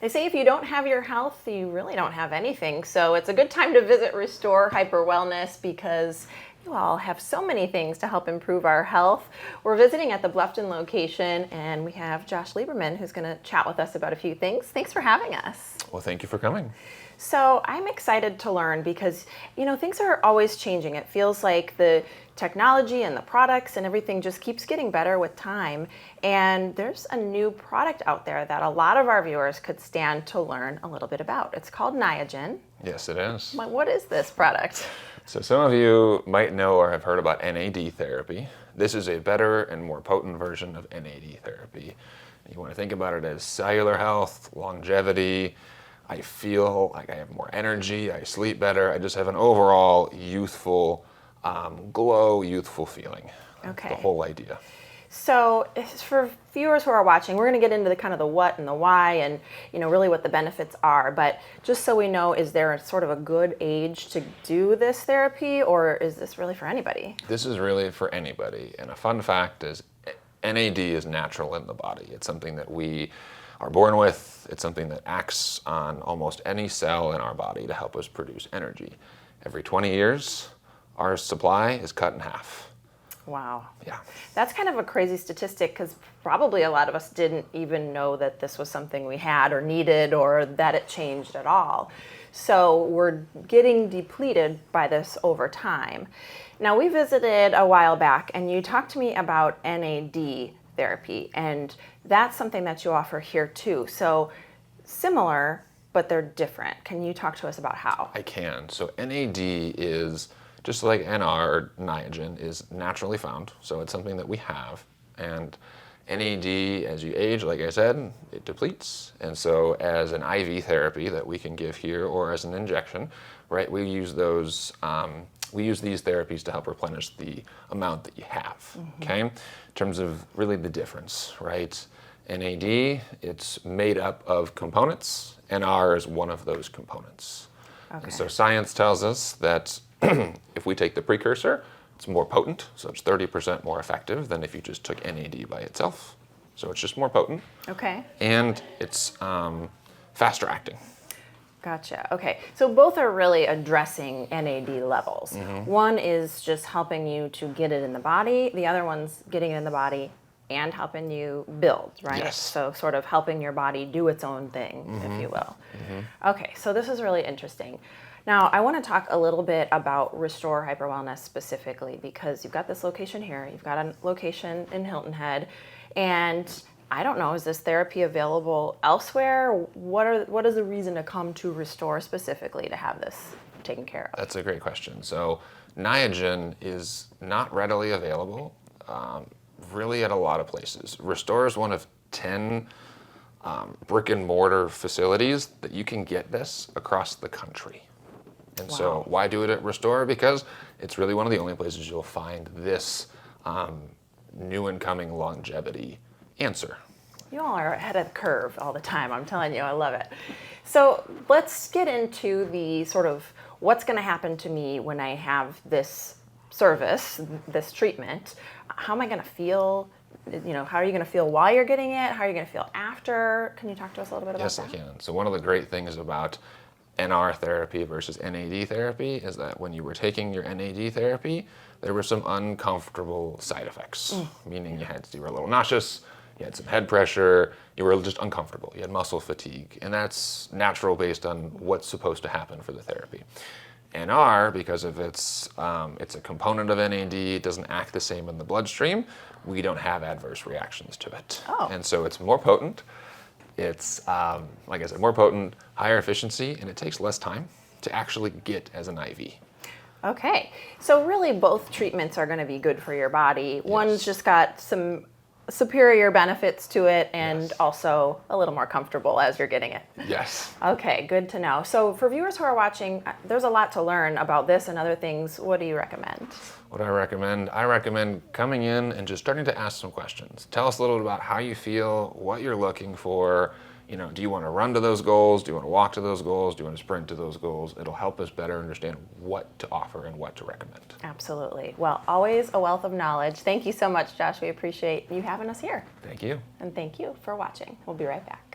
They say if you don't have your health, you really don't have anything. So it's a good time to visit Restore Hyper Wellness because you all have so many things to help improve our health. We're visiting at the Bluffton location, and we have JLieberman who's going to chat with us about a few things. Thanks for having us. Well, thank you for coming. So I'm excited to learn because, things are always changing. It feels like the technology and the products and everything just keeps getting better with time. And there's a new product out there that a lot of our viewers could stand to learn a little bit about. It's called Niagen. Yes, it is. What is this product? So some of you might know or have heard about NAD therapy. This is a better and more potent version of NAD therapy. You want to think about it as cellular health, longevity. I feel like I have more energy, I sleep better, I just have an overall youthful glow, youthful feeling. Okay. The whole idea. So for viewers who are watching, we're going to get into the kind of the what and the why and really what the benefits are. But just so we know, is there sort of a good age to do this therapy, or is this really for anybody? This is really for anybody. And a fun fact is NAD is natural in the body. It's something that we are born with. It's something that acts on almost any cell in our body to help us produce energy. Every 20 years, our supply is cut in half. Wow. Yeah. That's kind of a crazy statistic because probably a lot of us didn't even know that this was something we had or needed or that it changed at all. So we're getting depleted by this over time. Now, we visited a while back and you talked to me about NAD therapy, and that's something that you offer here too. So similar, but they're different. Can you talk to us about how? I can. So NAD is, just like NR, or Niagen, is naturally found. So it's something that we have. And NAD, as you age, like I said, it depletes. And so as an IV therapy that we can give here or as an injection, right, we use those, we use these therapies to help replenish the amount that you have, okay? In terms of really the difference, right? NAD, it's made up of components. NR is one of those components. Okay. And so science tells us that if we take the precursor, it's more potent, so it's 30% more effective than if you just took NAD by itself. So it's just more potent. Okay. And it's faster acting. Gotcha. Okay. So both are really addressing NAD levels. One is just helping you to get it in the body. The other one's getting it in the body and helping you build, right? Yes. So sort of helping your body do its own thing, if you will. Okay. So this is really interesting. Now, I want to talk a little bit about Restore Hyper Wellness specifically because you've got this location here. You've got a location in HiltonHead, and I don't know, is this therapy available elsewhere? What is the reason to come to Restore specifically to have this taken care of? That's a great question. So Niagen is not readily available really at a lot of places. Restore is one of 10 brick and mortar facilities that you can get this across the country. And so why do it at Restore? Because it's really one of the only places you'll find this new and coming longevity answer. You all are ahead of the curve all the time. I'm telling you, I love it. So let's get into the sort of what's going to happen to me when I have this service, this treatment. How am I going to feel? How are you going to feel while you're getting it? How are you going to feel after? Can you talk to us a little bit about that? Yes, I can. So one of the great things about NR therapy versus NAD therapy is that when you were taking your NAD therapy, there were some uncomfortable side effects, meaning you were a little nauseous, you had some head pressure, you were just uncomfortable, you had muscle fatigue, and that's natural based on what's supposed to happen for the therapy. NR, because of it's a component of NAD, it doesn't act the same in the bloodstream, we don't have adverse reactions to it. Oh. And so it's more potent. It's, like I said, more potent, higher efficiency, and it takes less time to actually get as an IV. Okay. So really both treatments are going to be good for your body. One's just got some superior benefits to it and also a little more comfortable as you're getting it. Yes. Okay, good to know. So for viewers who are watching, there's a lot to learn about this and other things. What do you recommend? What I recommend coming in and just starting to ask some questions. Tell us a little bit about how you feel, what you're looking for. Do you want to run to those goals? Do you want to walk to those goals? Do you want to sprint to those goals? It'll help us better understand what to offer and what to recommend. Absolutely. Well, always a wealth of knowledge. Thank you so much, Josh. We appreciate you having us here. Thank you. And thank you for watching. We'll be right back.